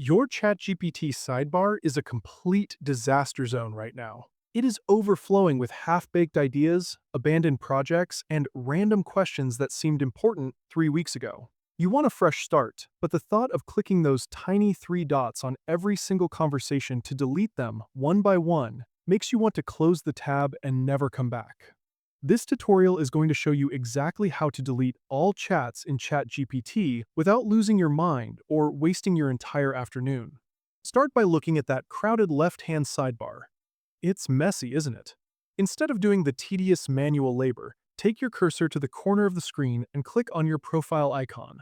Your ChatGPT sidebar is a complete disaster zone right now. It is overflowing with half-baked ideas, abandoned projects, and random questions that seemed important 3 weeks ago. You want a fresh start, but the thought of clicking those tiny three dots on every single conversation to delete them one by one makes you want to close the tab and never come back. This tutorial is going to show you exactly how to delete all chats in ChatGPT without losing your mind or wasting your entire afternoon. Start by looking at that crowded left-hand sidebar. It's messy, isn't it? Instead of doing the tedious manual labor, take your cursor to the corner of the screen and click on your profile icon.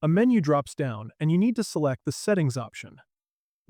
A menu drops down and you need to select the Settings option.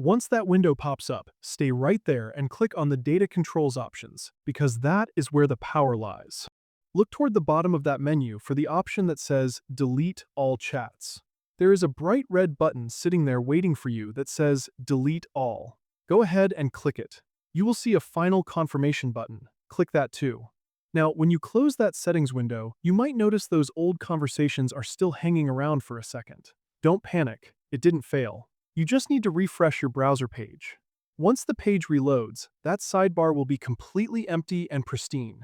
Once that window pops up, stay right there and click on the Data Controls options, because that is where the power lies. Look toward the bottom of that menu for the option that says Delete All Chats. There is a bright red button sitting there waiting for you that says Delete All. Go ahead and click it. You will see a final confirmation button. Click that too. Now, when you close that settings window, you might notice those old conversations are still hanging around for a second. Don't panic, it didn't fail. You just need to refresh your browser page. Once the page reloads, that sidebar will be completely empty and pristine.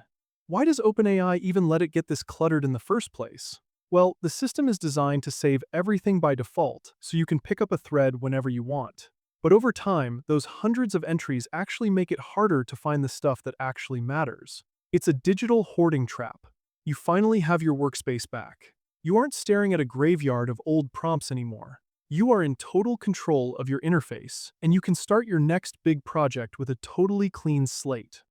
Why does OpenAI even let it get this cluttered in the first place? Well, the system is designed to save everything by default, so you can pick up a thread whenever you want. But over time, those hundreds of entries actually make it harder to find the stuff that actually matters. It's a digital hoarding trap. You finally have your workspace back. You aren't staring at a graveyard of old prompts anymore. You are in total control of your interface, and you can start your next big project with a totally clean slate.